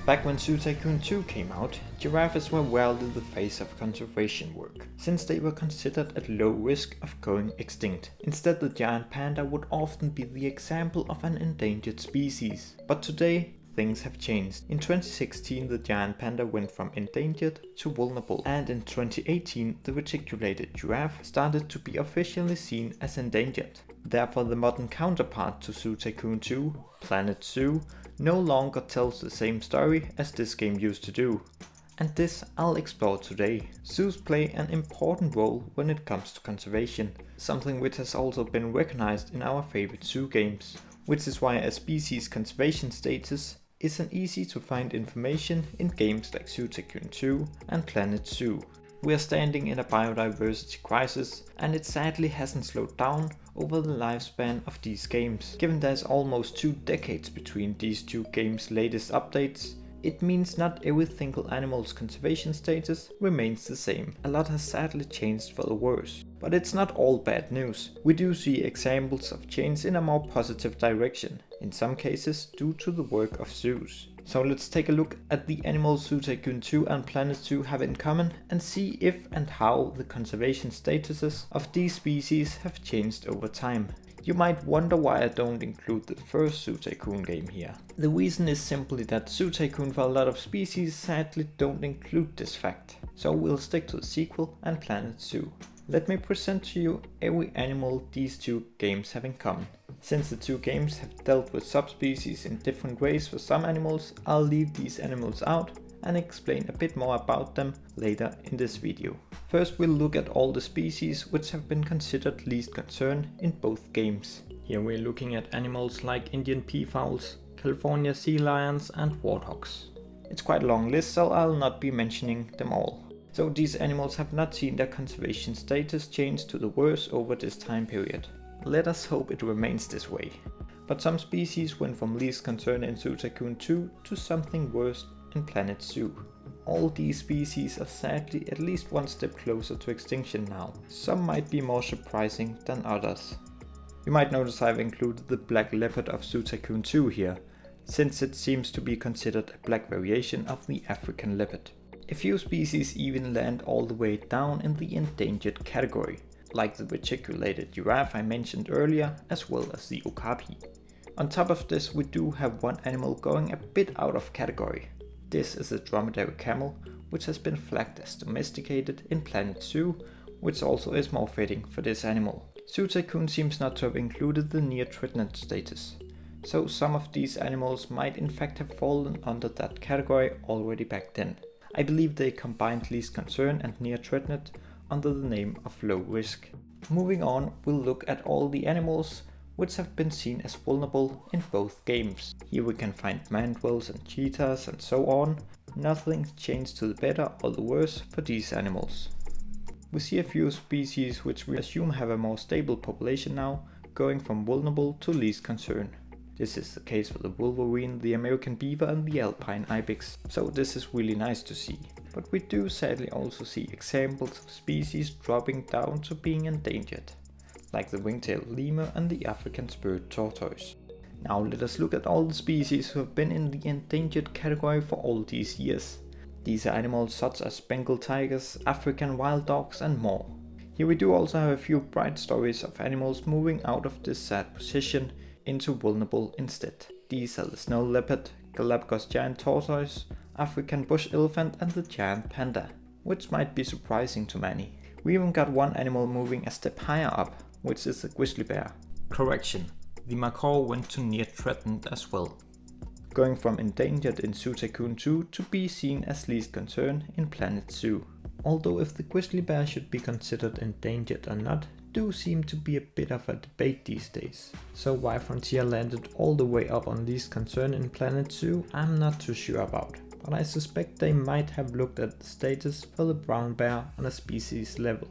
Back when Zoo Tycoon 2 came out, giraffes were rarely the face of conservation work, since they were considered at low risk of going extinct. Instead, the giant panda would often be the example of an endangered species. But today, things have changed. In 2016, the giant panda went from endangered to vulnerable, and in 2018, the reticulated giraffe started to be officially seen as endangered. Therefore, the modern counterpart to Zoo Tycoon 2, Planet Zoo, no longer tells the same story as this game used to do. And this I'll explore today. Zoos play an important role when it comes to conservation, something which has also been recognized in our favorite zoo games, which is why a species conservation status isn't easy to find information in games like Zoo Tycoon 2 and Planet Zoo. We are standing in a biodiversity crisis, and it sadly hasn't slowed down over the lifespan of these games. Given there's almost 2 decades between these two games' latest updates, it means not every single animal's conservation status remains the same. A lot has sadly changed for the worse. But it's not all bad news. We do see examples of change in a more positive direction, in some cases due to the work of zoos. So let's take a look at the animals Zoo Tycoon 2 and Planet Zoo have in common and see if and how the conservation statuses of these species have changed over time. You might wonder why I don't include the first Zoo Tycoon game here. The reason is simply that Zoo Tycoon for a lot of species sadly don't include this fact. So we'll stick to the sequel and Planet Zoo. Let me present to you every animal these two games have in common. Since the two games have dealt with subspecies in different ways for some animals, I'll leave these animals out and explain a bit more about them later in this video. First, we'll look at all the species which have been considered least concern in both games. Here we're looking at animals like Indian peafowls, California sea lions and warthogs. It's quite a long list, so I'll not be mentioning them all. So these animals have not seen their conservation status change to the worse over this time period. Let us hope it remains this way. But some species went from least concern in Zoo Tycoon 2 to something worse in Planet Zoo. All these species are sadly at least one step closer to extinction now. Some might be more surprising than others. You might notice I've included the black leopard of Zoo Tycoon 2 here, since it seems to be considered a black variation of the African leopard. A few species even land all the way down in the endangered category, like the reticulated giraffe I mentioned earlier, as well as the okapi. On top of this, we do have one animal going a bit out of category. This is a dromedary camel, which has been flagged as domesticated in Planet Zoo, which also is more fitting for this animal. Zoo Tycoon seems not to have included the near threatened status, so some of these animals might in fact have fallen under that category already back then. I believe they combined least concern and near threatened under the name of low risk. Moving on, we'll look at all the animals which have been seen as vulnerable in both games. Here we can find mandrills and cheetahs and so on. Nothing changed to the better or the worse for these animals. We see a few species which we assume have a more stable population now, going from vulnerable to least concern. This is the case for the wolverine, the American beaver and the alpine ibex, so this is really nice to see. But we do sadly also see examples of species dropping down to being endangered, like the ring-tailed lemur and the African spurred tortoise. Now let us look at all the species who have been in the endangered category for all these years. These are animals such as Bengal tigers, African wild dogs and more. Here we do also have a few bright stories of animals moving out of this sad position into vulnerable instead. These are the snow leopard, Galapagos giant tortoise, African bush elephant and the giant panda, which might be surprising to many. We even got one animal moving a step higher up, which is the grizzly bear. Correction, the macaw went to near threatened as well, going from endangered in Zoo Tycoon 2 to be seen as least concern in Planet Zoo. Although if the grizzly bear should be considered endangered or not, do seem to be a bit of a debate these days. So why Frontier landed all the way up on least concern in Planet Zoo, I'm not too sure about. But I suspect they might have looked at the status for the brown bear on a species level.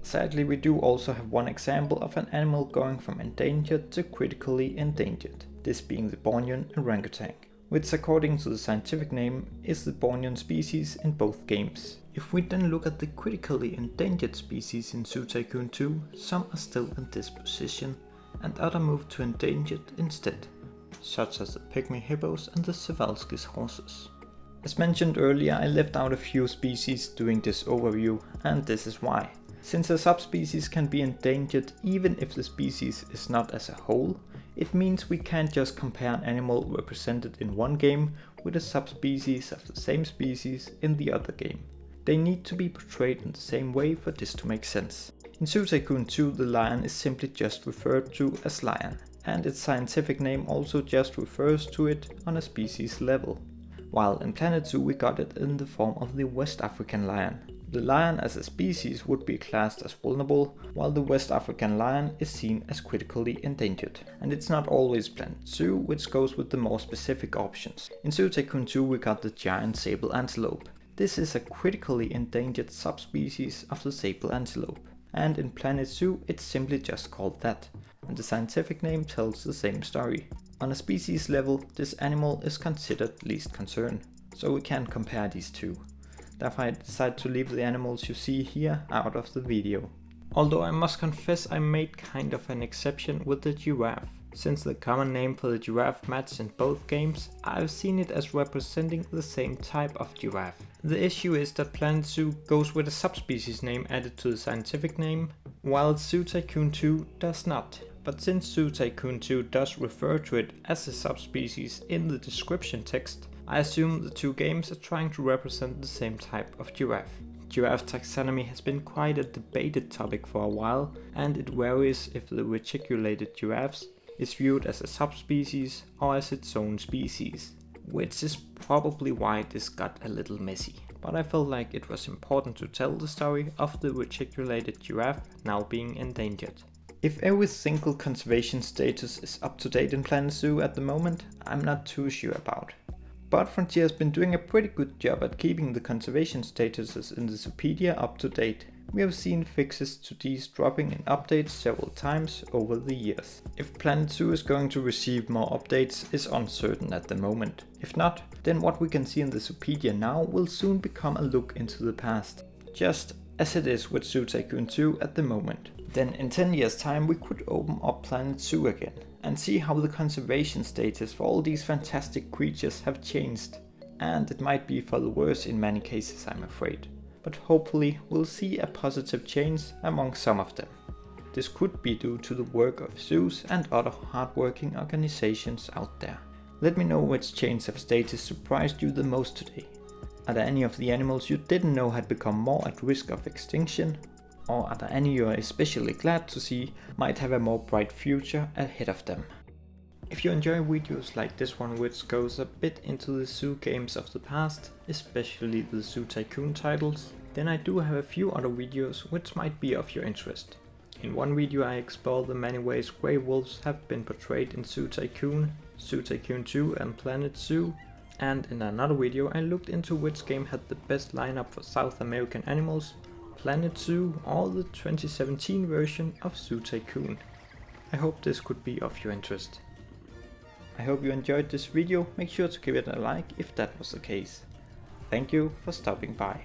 Sadly, we do also have one example of an animal going from endangered to critically endangered, this being the Bornean orangutan, which according to the scientific name is the Bornean species in both games. If we then look at the critically endangered species in Zoo Tycoon 2, some are still in this position and others moved to endangered instead, such as the pygmy hippos and the Przewalski's horses. As mentioned earlier, I left out a few species during this overview, and this is why. Since a subspecies can be endangered even if the species is not as a whole, it means we can't just compare an animal represented in one game with a subspecies of the same species in the other game. They need to be portrayed in the same way for this to make sense. In Zoo Tycoon 2, the lion is simply just referred to as lion, and its scientific name also just refers to it on a species level. While in Planet Zoo we got it in the form of the West African lion. The lion as a species would be classed as vulnerable, while the West African lion is seen as critically endangered. And it's not always Planet Zoo which goes with the more specific options. In Zoo Tycoon 2 we got the giant sable antelope. This is a critically endangered subspecies of the sable antelope. And in Planet Zoo it's simply just called that, and the scientific name tells the same story. On a species level, this animal is considered least concern, so we can't compare these two. Therefore I decided to leave the animals you see here out of the video. Although I must confess I made kind of an exception with the giraffe. Since the common name for the giraffe matches in both games, I've seen it as representing the same type of giraffe. The issue is that Planet Zoo goes with a subspecies name added to the scientific name, while Zoo Tycoon 2 does not. But since Zoo Tycoon 2 does refer to it as a subspecies in the description text, I assume the two games are trying to represent the same type of giraffe. Giraffe taxonomy has been quite a debated topic for a while, and it varies if the reticulated giraffes is viewed as a subspecies or as its own species, which is probably why this got a little messy. But I felt like it was important to tell the story of the reticulated giraffe now being endangered. If every single conservation status is up to date in Planet Zoo at the moment, I'm not too sure about. But Frontier has been doing a pretty good job at keeping the conservation statuses in the Zoopedia up to date. We have seen fixes to these dropping in updates several times over the years. If Planet Zoo is going to receive more updates is uncertain at the moment. If not, then what we can see in the Zoopedia now will soon become a look into the past, just as it is with Zoo Tycoon 2 at the moment. Then in 10 years time we could open up Planet Zoo again and see how the conservation status for all these fantastic creatures have changed. And it might be for the worse in many cases, I'm afraid. But hopefully we'll see a positive change among some of them. This could be due to the work of zoos and other hardworking organizations out there. Let me know which change of status surprised you the most today. Are there any of the animals you didn't know had become more at risk of extinction? Or are there any you are especially glad to see might have a more bright future ahead of them? If you enjoy videos like this one which goes a bit into the zoo games of the past, especially the Zoo Tycoon titles, then I do have a few other videos which might be of your interest. In one video I explore the many ways grey wolves have been portrayed in Zoo Tycoon, Zoo Tycoon 2 and Planet Zoo, and in another video I looked into which game had the best lineup for South American animals, Planet Zoo or the 2017 version of Zoo Tycoon. I hope this could be of your interest. I hope you enjoyed this video, make sure to give it a like if that was the case. Thank you for stopping by.